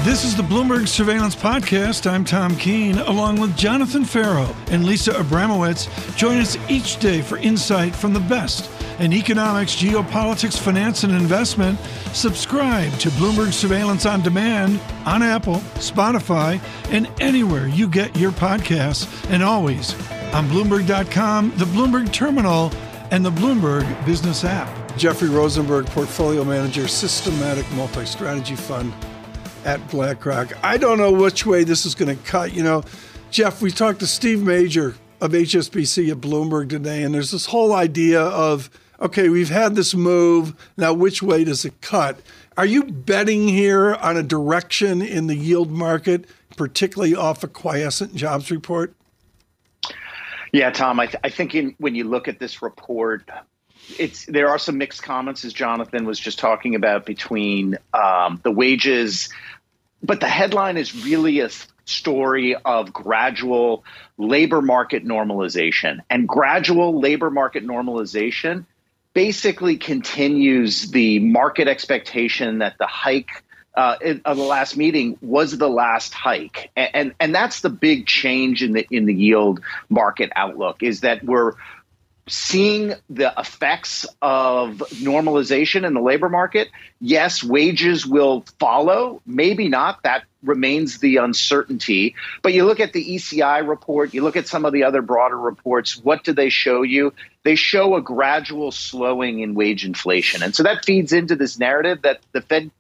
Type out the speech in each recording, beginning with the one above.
This is the Bloomberg Surveillance Podcast. I'm Tom Keene, along with Jonathan Farrow and Lisa Abramowitz. Join us each day for insight from the best in economics, geopolitics, finance, and investment. Subscribe to Bloomberg Surveillance on Demand on Apple, Spotify, and anywhere you get your podcasts, and always on Bloomberg.com, the Bloomberg Terminal, and the Bloomberg Business app. Jeffrey Rosenberg, Portfolio Manager, Systematic Multi-Strategy Fund at BlackRock. I don't know which way this is going to cut. You know, Jeff, we talked to Steve Major of HSBC at Bloomberg today, and there's this whole idea of, okay, we've had this move. Now, which way does it cut? Are you betting here on a direction in the yield market, particularly off a quiescent jobs report? Yeah, Tom, I think when you look at this report, there are some mixed comments, as Jonathan was just talking about, between the wages. But the headline is really a story of gradual labor market normalization. And gradual labor market normalization basically continues the market expectation that the hike of the last meeting was the last hike. And that's the big change in the yield market outlook, is that we're seeing the effects of normalization in the labor market. Yes, wages will follow, maybe not. That remains the uncertainty. But you look at the ECI report, you look at some of the other broader reports, what do they show you? They show a gradual slowing in wage inflation. And so that feeds into this narrative that the Fed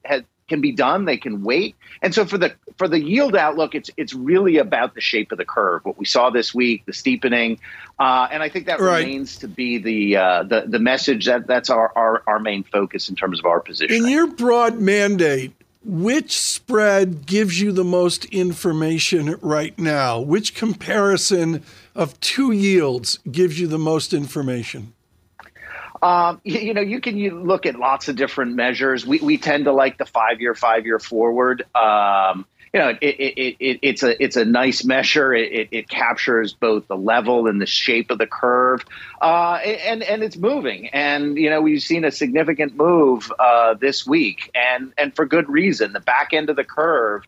can be done, they can wait. And so for the yield outlook, it's really about the shape of the curve. What we saw this week, the steepening, and I think that remains to be the message that's our main focus in terms of our position. In your broad mandate, which spread gives you the most information right now? Which comparison of two yields gives you the most information? You can look at lots of different measures. We tend to like the five-year forward. It's a nice measure. It captures both the level and the shape of the curve, and it's moving. And we've seen a significant move this week, and for good reason. The back end of the curve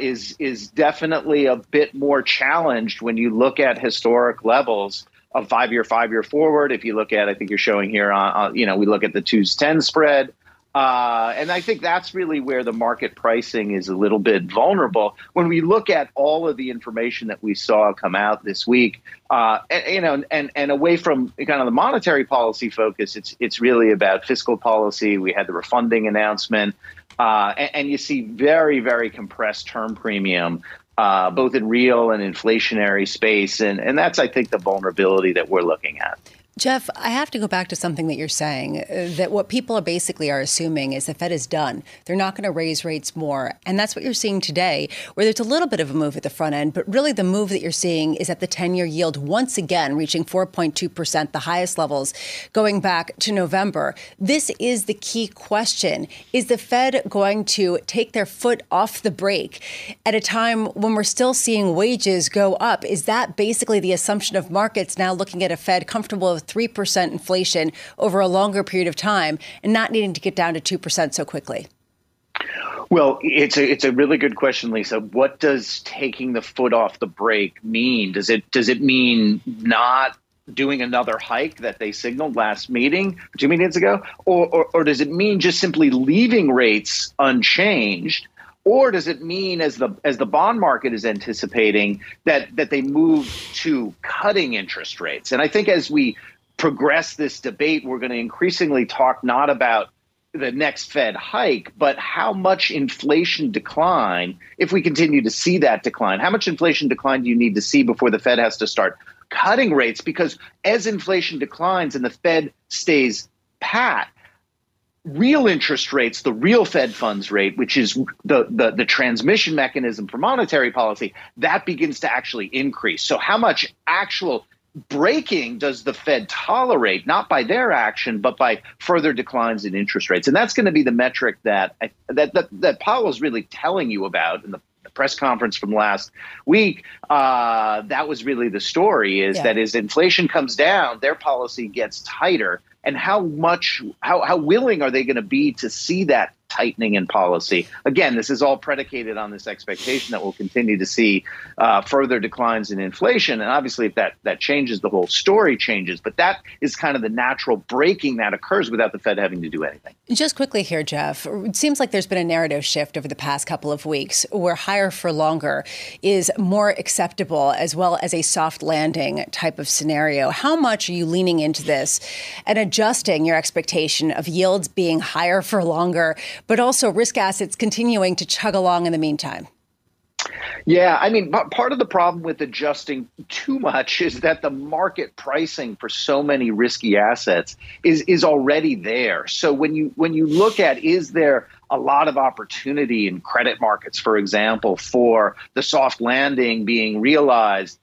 is definitely a bit more challenged when you look at historic levels of five-year forward. If you look at, I think you're showing here we look at the 2s10 spread. And I think that's really where the market pricing is a little bit vulnerable. When we look at all of the information that we saw come out this week, and away from kind of the monetary policy focus, it's really about fiscal policy. We had the refunding announcement, and you see very, very compressed term premium, both in real and inflationary space. And that's, I think, the vulnerability that we're looking at. Jeff, I have to go back to something that you're saying, that what people are assuming is the Fed is done. They're not going to raise rates more. And that's what you're seeing today, where there's a little bit of a move at the front end. But really the move that you're seeing is at the 10-year yield once again reaching 4.2%, the highest levels going back to November. This is the key question. Is the Fed going to take their foot off the brake at a time when we're still seeing wages go up? Is that basically the assumption of markets now looking at a Fed comfortable with 3% inflation over a longer period of time and not needing to get down to 2% so quickly? Well, it's a really good question, Lisa. What does taking the foot off the brake mean? Does it mean not doing another hike that they signaled last meeting, 2 meetings ago? Or does it mean just simply leaving rates unchanged? Or does it mean, as the bond market is anticipating, that they move to cutting interest rates? And I think as we progress this debate, we're going to increasingly talk not about the next Fed hike, but how much inflation decline, if we continue to see that decline, how much inflation decline do you need to see before the Fed has to start cutting rates? Because as inflation declines and the Fed stays pat, real interest rates, the real Fed funds rate, which is the transmission mechanism for monetary policy, that begins to actually increase. So how much actual breaking does the Fed tolerate, not by their action, but by further declines in interest rates? And that's going to be the metric that Powell is really telling you about in the press conference from last week. That was really the story, is that as inflation comes down, their policy gets tighter. And how willing are they going to be to see that tightening in policy. Again, this is all predicated on this expectation that we'll continue to see further declines in inflation. And obviously, if that changes, the whole story changes. But that is kind of the natural breaking that occurs without the Fed having to do anything. Just quickly here, Jeff, it seems like there's been a narrative shift over the past couple of weeks where higher for longer is more acceptable, as well as a soft landing type of scenario. How much are you leaning into this and adjusting your expectation of yields being higher for longer, but also risk assets continuing to chug along in the meantime? Yeah, I mean, part of the problem with adjusting too much is that the market pricing for so many risky assets is already there. So when you look at, is there a lot of opportunity in credit markets, for example, for the soft landing being realized?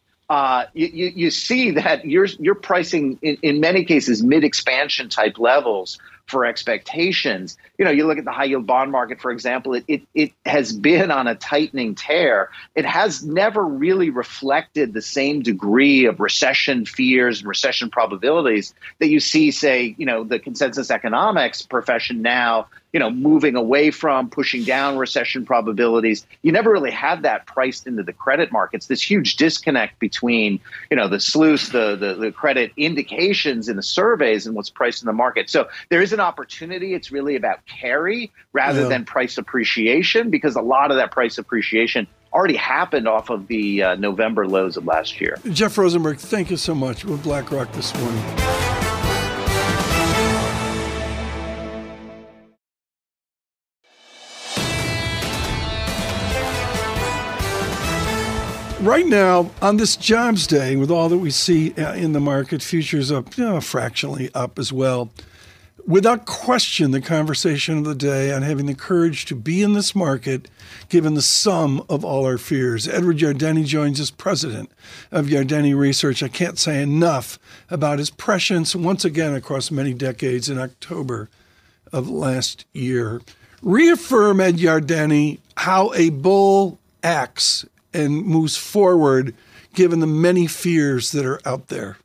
You see that you're pricing in many cases mid-expansion type levels for expectations. You know, you look at the high yield bond market, for example, it has been on a tightening tear. It has never really reflected the same degree of recession fears and recession probabilities that you see, say, the consensus economics profession now, moving away from, pushing down recession probabilities. You never really had that priced into the credit markets. This huge disconnect between, the SLOOS, the credit indications in the surveys and what's priced in the market. So there is an opportunity. It's really about carry rather than price appreciation, because a lot of that price appreciation already happened off of the November lows of last year. Jeff Rosenberg, thank you so much with BlackRock this morning. Right now, on this jobs day, with all that we see in the market, futures up, fractionally up as well. Without question, the conversation of the day on having the courage to be in this market, given the sum of all our fears. Edward Yardeni joins us, president of Yardeni Research. I can't say enough about his prescience once again across many decades in October of last year. Reaffirm, Ed Yardeni, how a bull acts and moves forward, given the many fears that are out there.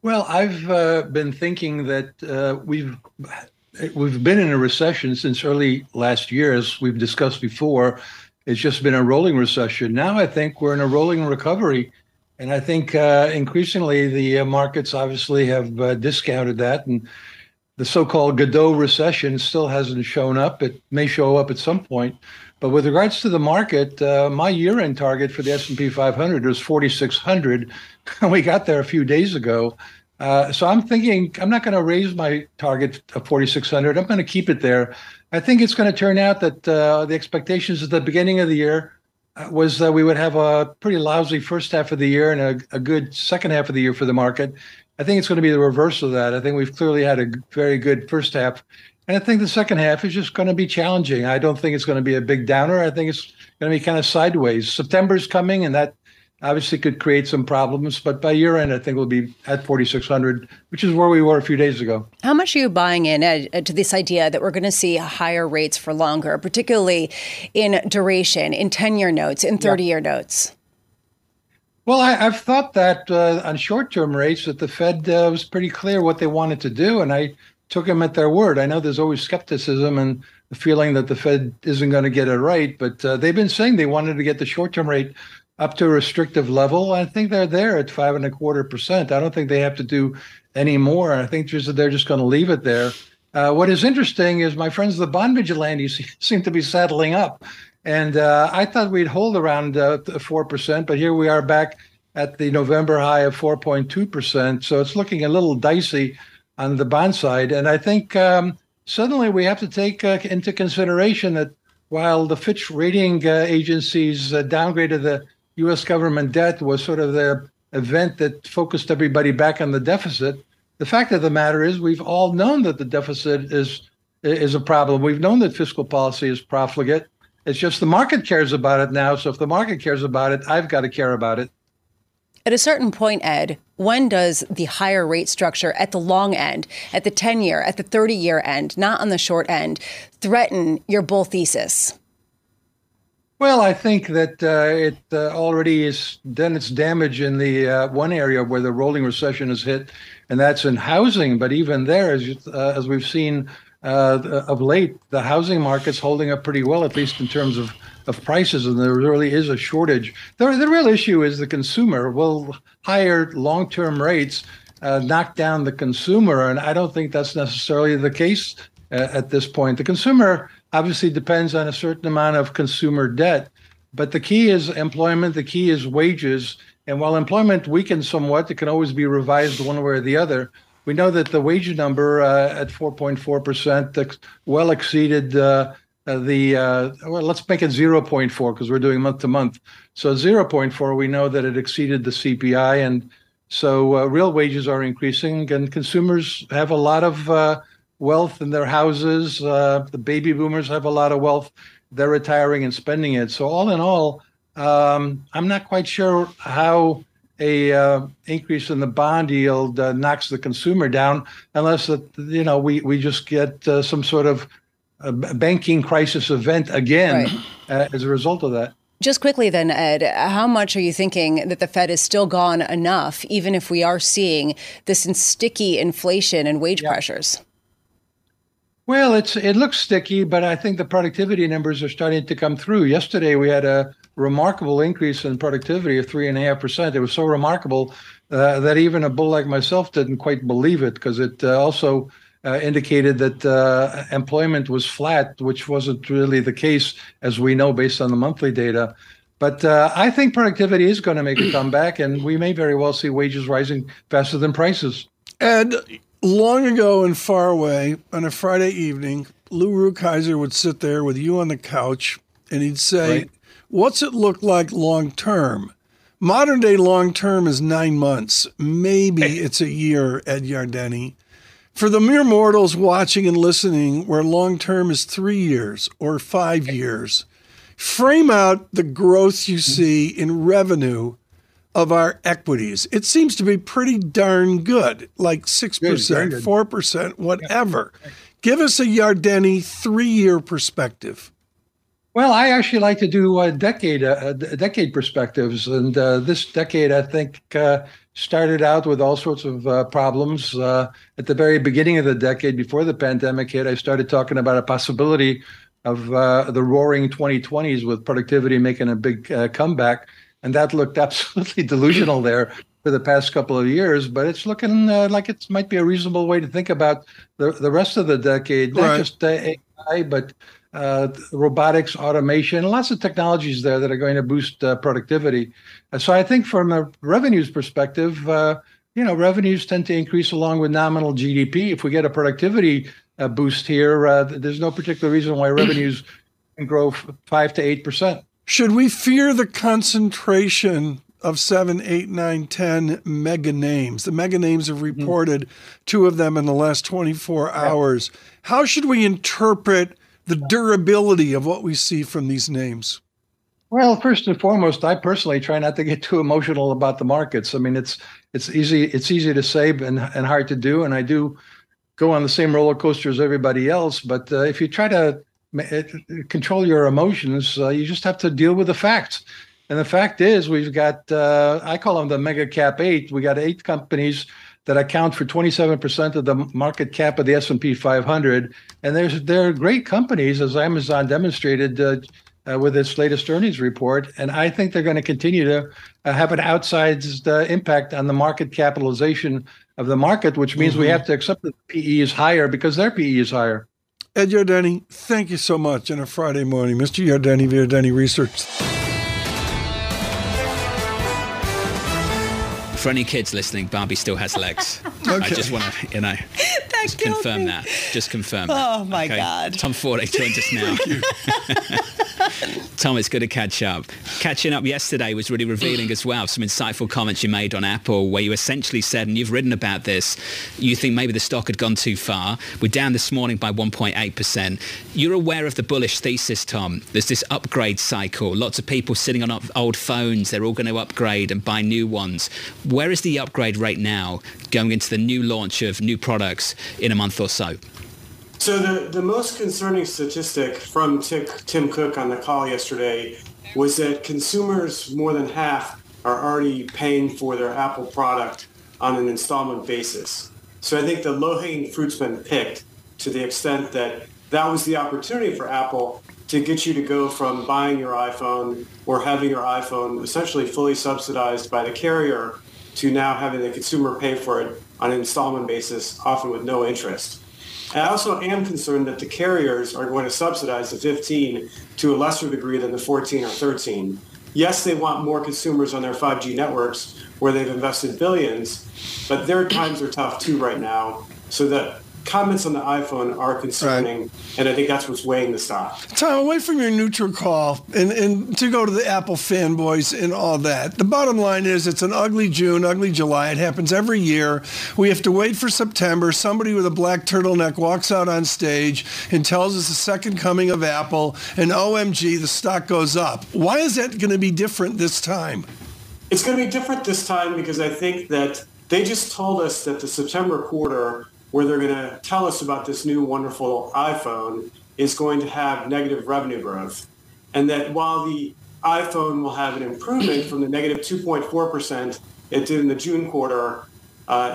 Well, I've been thinking that we've been in a recession since early last year, as we've discussed before. It's just been a rolling recession. Now I think we're in a rolling recovery, and I think increasingly the markets obviously have discounted that, and the so-called Godot recession still hasn't shown up. It may show up at some point. But with regards to the market, my year-end target for the S&P 500 was 4,600. We got there a few days ago. So I'm thinking I'm not going to raise my target of 4,600. I'm going to keep it there. I think it's going to turn out that the expectations at the beginning of the year was that we would have a pretty lousy first half of the year and a good second half of the year for the market. I think it's going to be the reverse of that. I think we've clearly had a very good first half. And I think the second half is just going to be challenging. I don't think it's going to be a big downer. I think it's going to be kind of sideways. September's coming, and that obviously could create some problems. But by year end, I think we'll be at 4,600, which is where we were a few days ago. How much are you buying in, Ed, to this idea that we're going to see higher rates for longer, particularly in duration, in 10-year notes, in 30-year notes? Well, I've thought that on short-term rates that the Fed was pretty clear what they wanted to do, and I took them at their word. I know there's always skepticism and the feeling that the Fed isn't going to get it right, but they've been saying they wanted to get the short-term rate up to a restrictive level. I think they're there at 5.25%. I don't think they have to do any more. I think they're just going to leave it there. What is interesting is my friends, the bond vigilantes, seem to be saddling up. And I thought we'd hold around 4%, but here we are back at the November high of 4.2%. So it's looking a little dicey on the bond side. And I think suddenly we have to take into consideration that while the Fitch rating agencies downgraded the U.S. government debt was sort of the event that focused everybody back on the deficit, the fact of the matter is we've all known that the deficit is a problem. We've known that fiscal policy is profligate. It's just the market cares about it now. So if the market cares about it, I've got to care about it. At a certain point, Ed, when does the higher rate structure at the long end, at the 10-year, at the 30-year end, not on the short end, threaten your bull thesis? Well, I think that it already has done its damage in the one area where the rolling recession has hit, and that's in housing. But even there, as we've seen of late, the housing market's holding up pretty well, at least in terms of prices, and there really is a shortage. The real issue is the consumer. Will higher long-term rates knock down the consumer? And I don't think that's necessarily the case at this point. The consumer obviously depends on a certain amount of consumer debt, but the key is employment, the key is wages. And while employment weakens somewhat, it can always be revised one way or the other. We know that the wage number at 4.4% well exceeded well, let's make it 0.4 because we're doing month to month. So 0.4, we know that it exceeded the CPI. And so real wages are increasing, and consumers have a lot of wealth in their houses. The baby boomers have a lot of wealth. They're retiring and spending it. So all in all, I'm not quite sure how a increase in the bond yield knocks the consumer down, unless we just get some sort of banking crisis event again as a result of that. Just quickly then, Ed, how much are you thinking that the Fed has still gone enough, even if we are seeing this sticky inflation and wage pressures? Well, it looks sticky, but I think the productivity numbers are starting to come through. Yesterday, we had a remarkable increase in productivity of 3.5%. It was so remarkable that even a bull like myself didn't quite believe it, because it also indicated that employment was flat, which wasn't really the case, as we know, based on the monthly data. But I think productivity is going to make a comeback, and we may very well see wages rising faster than prices. Ed, long ago and far away, on a Friday evening, Lou Rukeyser would sit there with you on the couch, and he'd say, what's it look like long term? Modern day long term is 9 months. Maybe it's a year, Ed Yardeni. For the mere mortals watching and listening, where long term is 3 years or 5 years, frame out the growth you see in revenue of our equities. It seems to be pretty darn good, like 6%, 4%, whatever. Give us a Yardeni 3-year perspective. Well, I actually like to do decade perspectives, and this decade, I think, started out with all sorts of problems. At the very beginning of the decade, before the pandemic hit, I started talking about a possibility of the roaring 2020s with productivity making a big comeback, and that looked absolutely delusional there for the past couple of years. But it's looking like it might be a reasonable way to think about the rest of the decade, not just AI, but robotics, automation, lots of technologies there that are going to boost productivity. So I think from a revenues perspective, revenues tend to increase along with nominal GDP. If we get a productivity boost here, there's no particular reason why revenues can grow 5 to 8%. Should we fear the concentration of 7, 8, 9, 10 mega names? The mega names have reported 2 of them in the last 24 hours. How should we interpret the durability of what we see from these names? Well, first and foremost, I personally try not to get too emotional about the markets. I mean, it's easy to say and hard to do, and I do go on the same roller coaster as everybody else. But if you try to control your emotions, you just have to deal with the facts. And the fact is, we've got I call them the mega cap 8. We got 8 companies that account for 27% of the market cap of the S&P 500. And they're great companies, as Amazon demonstrated with its latest earnings report. And I think they're going to continue to have an outsized impact on the market capitalization of the market, which means we have to accept that the PE is higher because their PE is higher. Ed Yardeni, thank you so much on a Friday morning. Mr. Yardeni of Yardeni Research. For any kids listening, Barbie still has legs. Okay. I just want to, just confirm that. Just confirm that. Oh, my God. Tom Ford joined us now. Tom, it's good to catch up. Catching up yesterday was really revealing as well. Some insightful comments you made on Apple, where you essentially said, and you've written about this, you think maybe the stock had gone too far. We're down this morning by 1.8%. You're aware of the bullish thesis, Tom. There's this upgrade cycle. Lots of people sitting on old phones. They're all going to upgrade and buy new ones. Where is the upgrade rate now going into the new launch of new products in a month or so? So the most concerning statistic from Tim Cook on the call yesterday was that consumers, more than half, are already paying for their Apple product on an installment basis. So I think the low-hanging fruit's been picked. to the extent that that was the opportunity for Apple to get you to go from buying your iPhone or having your iPhone essentially fully subsidized by the carrier to now having the consumer pay for it on an installment basis, often with no interest. And I also am concerned that the carriers are going to subsidize the 15 to a lesser degree than the 14 or 13. Yes, they want more consumers on their 5G networks where they've invested billions, but their times are tough too right now. So the comments on the iPhone are concerning, right. And I think that's what's weighing the stock. Tom, away from your neutral call and to go to the Apple fanboys and all that, the bottom line is it's an ugly June, ugly July. It happens every year. We have to wait for September. Somebody with a black turtleneck walks out on stage and tells us the second coming of Apple, and OMG, the stock goes up. Why is that going to be different this time? It's going to be different this time because I think that they just told us that the September quarter, where they're going to tell us about this new wonderful iPhone, is going to have negative revenue growth. And that while the iPhone will have an improvement from the negative 2.4% it did in the June quarter,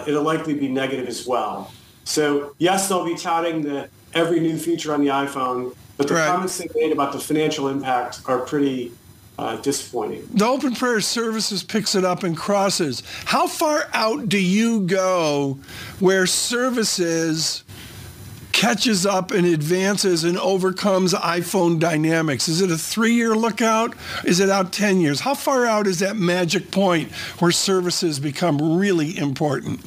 it'll likely be negative as well. So yes, they'll be touting every new feature on the iPhone, but the comments they made about the financial impact are pretty disappointing. The Open Prayer Services picks it up and crosses. How far out do you go where services catches up and advances and overcomes iPhone dynamics? Is it a 3-year lookout? Is it out 10 years? How far out is that magic point where services become really important?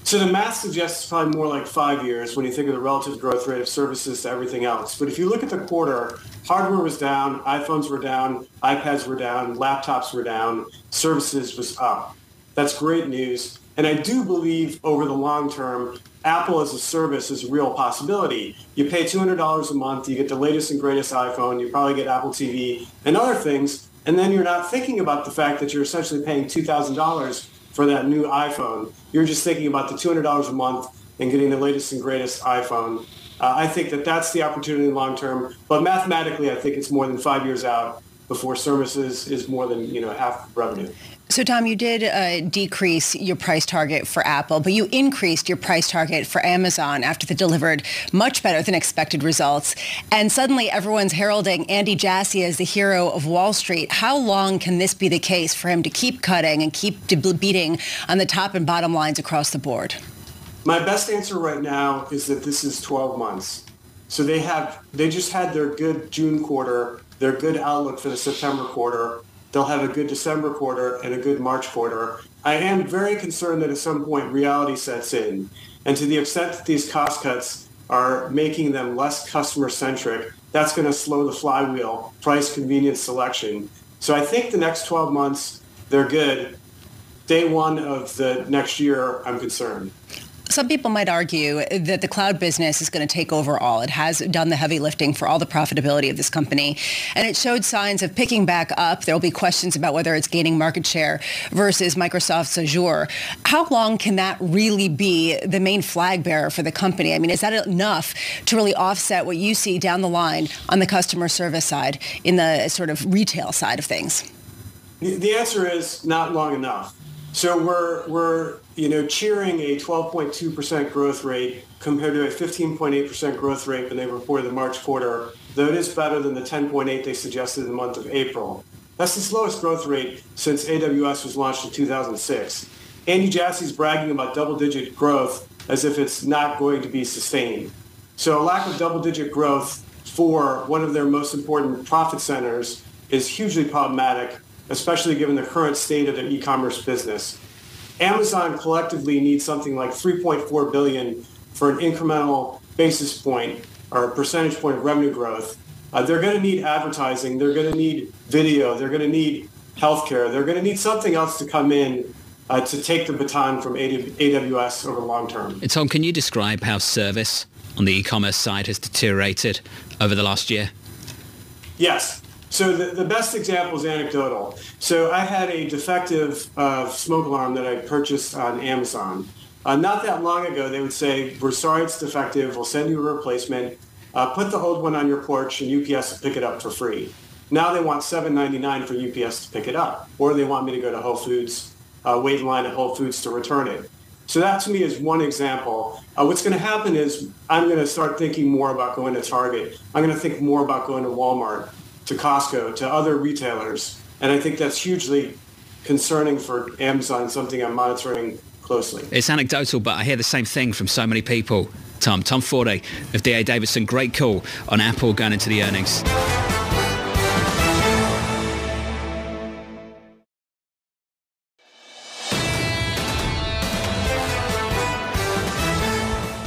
So the math suggests probably more like 5 years when you think of the relative growth rate of services to everything else. But if you look at the quarter, hardware was down, iPhones were down, iPads were down, laptops were down, services was up. That's great news. And I do believe over the long term, Apple as a service is a real possibility. You pay $200 a month, you get the latest and greatest iPhone, you probably get Apple TV and other things, and then you're not thinking about the fact that you're essentially paying $2,000 for that new iPhone. You're just thinking about the $200 a month and getting the latest and greatest iPhone. I think that that's the opportunity long term, but mathematically, I think it's more than 5 years out before services is more than half revenue. So, Tom, you did decrease your price target for Apple, but you increased your price target for Amazon after they delivered much better than expected results. And suddenly everyone's heralding Andy Jassy as the hero of Wall Street. How long can this be the case for him to keep cutting and keep beating on the top and bottom lines across the board? My best answer right now is that this is 12 months. So they just had their good June quarter, their good outlook for the September quarter. They'll have a good December quarter and a good March quarter. I am very concerned that at some point reality sets in. And to the extent that these cost cuts are making them less customer-centric, that's going to slow the flywheel, price, convenience, selection. So I think the next 12 months, they're good. Day one of the next year, I'm concerned. Some people might argue that the cloud business is going to take over all. It has done the heavy lifting for all the profitability of this company, and it showed signs of picking back up. There will be questions about whether it's gaining market share versus Microsoft's Azure. How long can that really be the main flag bearer for the company? I mean, is that enough to really offset what you see down the line on the customer service side in the sort of retail side of things? The answer is not long enough. So we're cheering a 12.2% growth rate compared to a 15.8% growth rate when they reported the March quarter, though it is better than the 10.8 they suggested in the month of April. That's the slowest growth rate since AWS was launched in 2006. Andy Jassy's bragging about double-digit growth as if it's not going to be sustained. So a lack of double-digit growth for one of their most important profit centers is hugely problematic, especially given the current state of their e-commerce business. Amazon collectively needs something like $3.4 billion for an incremental basis point or a percentage point of revenue growth. They're going to need advertising. They're going to need video. They're going to need healthcare. They're going to need something else to come in to take the baton from AWS over the long term. Tom, can you describe how service on the e-commerce side has deteriorated over the last year? Yes. So the best example is anecdotal. So I had a defective smoke alarm that I purchased on Amazon. Not that long ago, they would say, we're sorry it's defective, we'll send you a replacement, put the old one on your porch and UPS will pick it up for free. Now they want $7.99 for UPS to pick it up, or they want me to go to Whole Foods, wait in line at Whole Foods to return it. So that to me is one example. What's going to happen is I'm going to start thinking more about going to Target. I'm going to think more about going to Walmart, to Costco, to other retailers. And I think that's hugely concerning for Amazon, something I'm monitoring closely. It's anecdotal, but I hear the same thing from so many people. Tom Forte of D.A. Davidson, great call on Apple going into the earnings.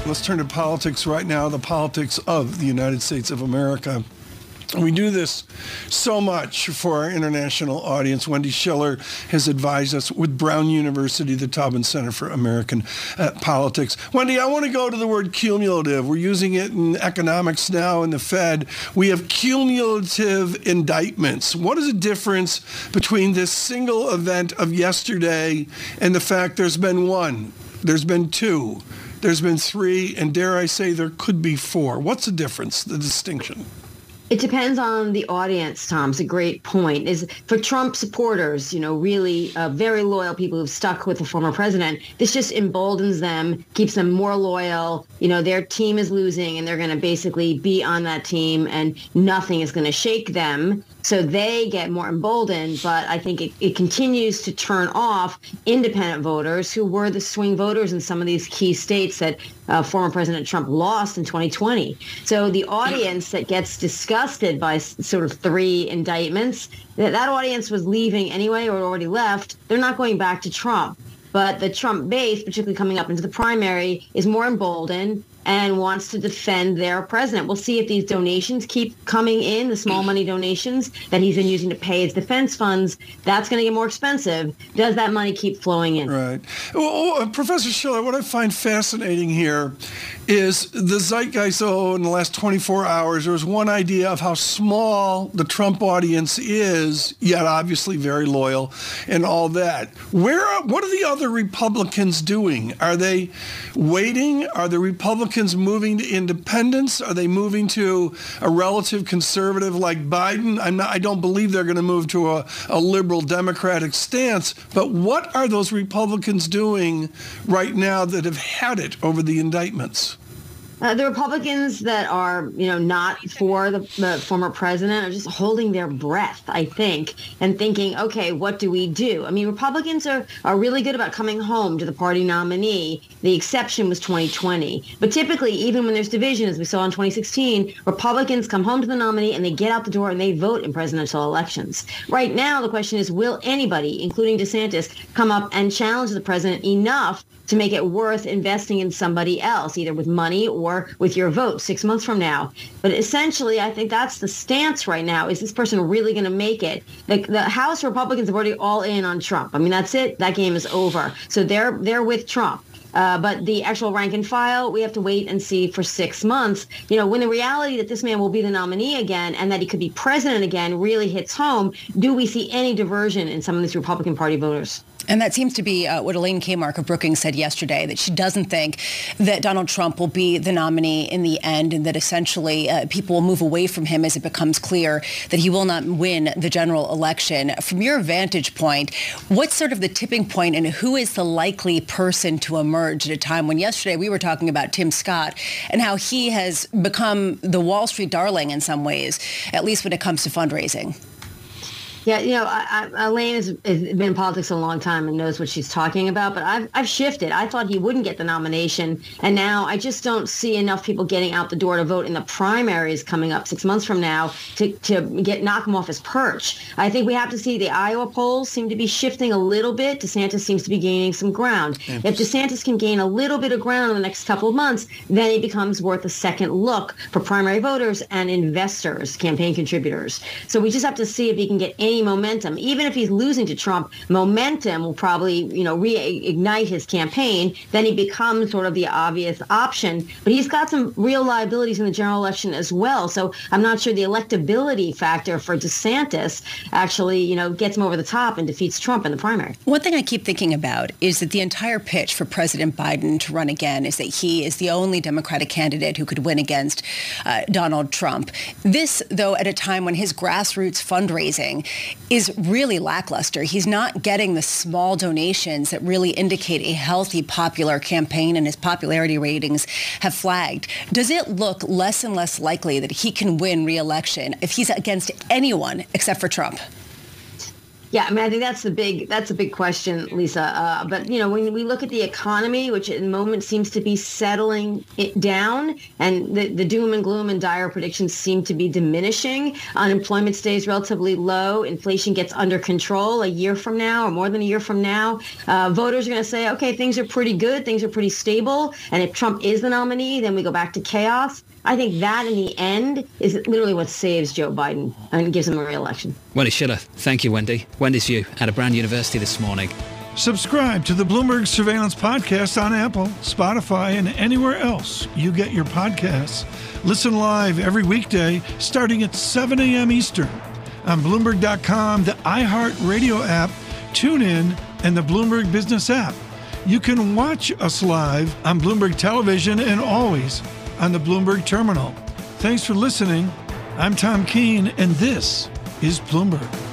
Let's turn to politics right now, the politics of the United States of America. We do this so much for our international audience. Wendy Schiller has advised us with Brown University, the Taubman Center for American Politics. Wendy, I want to go to the word cumulative. We're using it in economics now in the Fed. We have cumulative indictments. What is the difference between this single event of yesterday and the fact there's been one, there's been two, there's been three, and dare I say there could be four? What's the difference, the distinction? It depends on the audience, Tom. It's a great point. Is for Trump supporters, really very loyal people who've stuck with the former president, this just emboldens them, keeps them more loyal. Their team is losing and they're going to basically be on that team and nothing is going to shake them. So they get more emboldened, but I think it continues to turn off independent voters who were the swing voters in some of these key states that former President Trump lost in 2020. So the audience that gets disgusted by sort of three indictments, that audience was leaving anyway or already left. They're not going back to Trump. But the Trump base, particularly coming up into the primary, is more emboldened and wants to defend their president. We'll see if these donations keep coming in, the small money donations that he's been using to pay his defense funds. That's going to get more expensive. Does that money keep flowing in? Right. Well, Professor Schiller, what I find fascinating here is the zeitgeist, in the last 24 hours, there was one idea of how small the Trump audience is, yet obviously very loyal and all that. What are the other Republicans doing? Are they waiting? Are the Republicans moving to independence? Are they moving to a relative conservative like Biden? I don't believe they're going to move to a liberal Democratic stance. But what are those Republicans doing right now that have had it over the indictments? The Republicans that are, not for the former president are just holding their breath, I think, and thinking, okay, what do we do? I mean, Republicans are really good about coming home to the party nominee. The exception was 2020. But typically, even when there's division, as we saw in 2016, Republicans come home to the nominee and they get out the door and they vote in presidential elections. Right now, the question is, will anybody, including DeSantis, come up and challenge the president enough to make it worth investing in somebody else, either with money or with your vote 6 months from now? But essentially, I think that's the stance right now. Is this person really going to make it? The House Republicans are already all in on Trump. I mean, that's it. That game is over. So they're with Trump. But the actual rank and file, we have to wait and see for 6 months. When the reality that this man will be the nominee again and that he could be president again really hits home, do we see any diversion in some of these Republican Party voters? And that seems to be what Elaine Kamarck of Brookings said yesterday, that she doesn't think that Donald Trump will be the nominee in the end, and that essentially people will move away from him as it becomes clear that he will not win the general election. From your vantage point, what's sort of the tipping point and who is the likely person to emerge at a time when yesterday we were talking about Tim Scott and how he has become the Wall Street darling in some ways, at least when it comes to fundraising? Yeah, Elaine has been in politics a long time and knows what she's talking about, but I've shifted. I thought he wouldn't get the nomination, and now I just don't see enough people getting out the door to vote in the primaries coming up 6 months from now to knock him off his perch. I think we have to see the Iowa polls seem to be shifting a little bit. DeSantis seems to be gaining some ground. If DeSantis can gain a little bit of ground in the next couple of months, then he becomes worth a second look for primary voters and investors, campaign contributors. So we just have to see if he can get any momentum. Even if he's losing to Trump, momentum will probably, reignite his campaign. Then he becomes sort of the obvious option. But he's got some real liabilities in the general election as well. So I'm not sure the electability factor for DeSantis actually, gets him over the top and defeats Trump in the primary. One thing I keep thinking about is that the entire pitch for President Biden to run again is that he is the only Democratic candidate who could win against Donald Trump. This, though, at a time when his grassroots fundraising is really lackluster. He's not getting the small donations that really indicate a healthy popular campaign, and his popularity ratings have flagged. Does it look less and less likely that he can win re-election if he's against anyone except for Trump? Yeah, I mean, I think that's a big question, Lisa. But, you know, when we look at the economy, which at the moment seems to be settling it down, and the doom and gloom and dire predictions seem to be diminishing, unemployment stays relatively low, inflation gets under control a year from now or more than a year from now, voters are going to say, okay, things are pretty good, things are pretty stable. And if Trump is the nominee, then we go back to chaos. I think that in the end is literally what saves Joe Biden and gives him a re-election. Wendy Schiller, thank you, Wendy. Wendy's View out of Brown University this morning. Subscribe to the Bloomberg Surveillance Podcast on Apple, Spotify, and anywhere else you get your podcasts. Listen live every weekday starting at 7 a.m. Eastern on Bloomberg.com, the iHeartRadio app, TuneIn, and the Bloomberg Business app. You can watch us live on Bloomberg Television and always on the Bloomberg Terminal. Thanks for listening. I'm Tom Keene, and this is Bloomberg.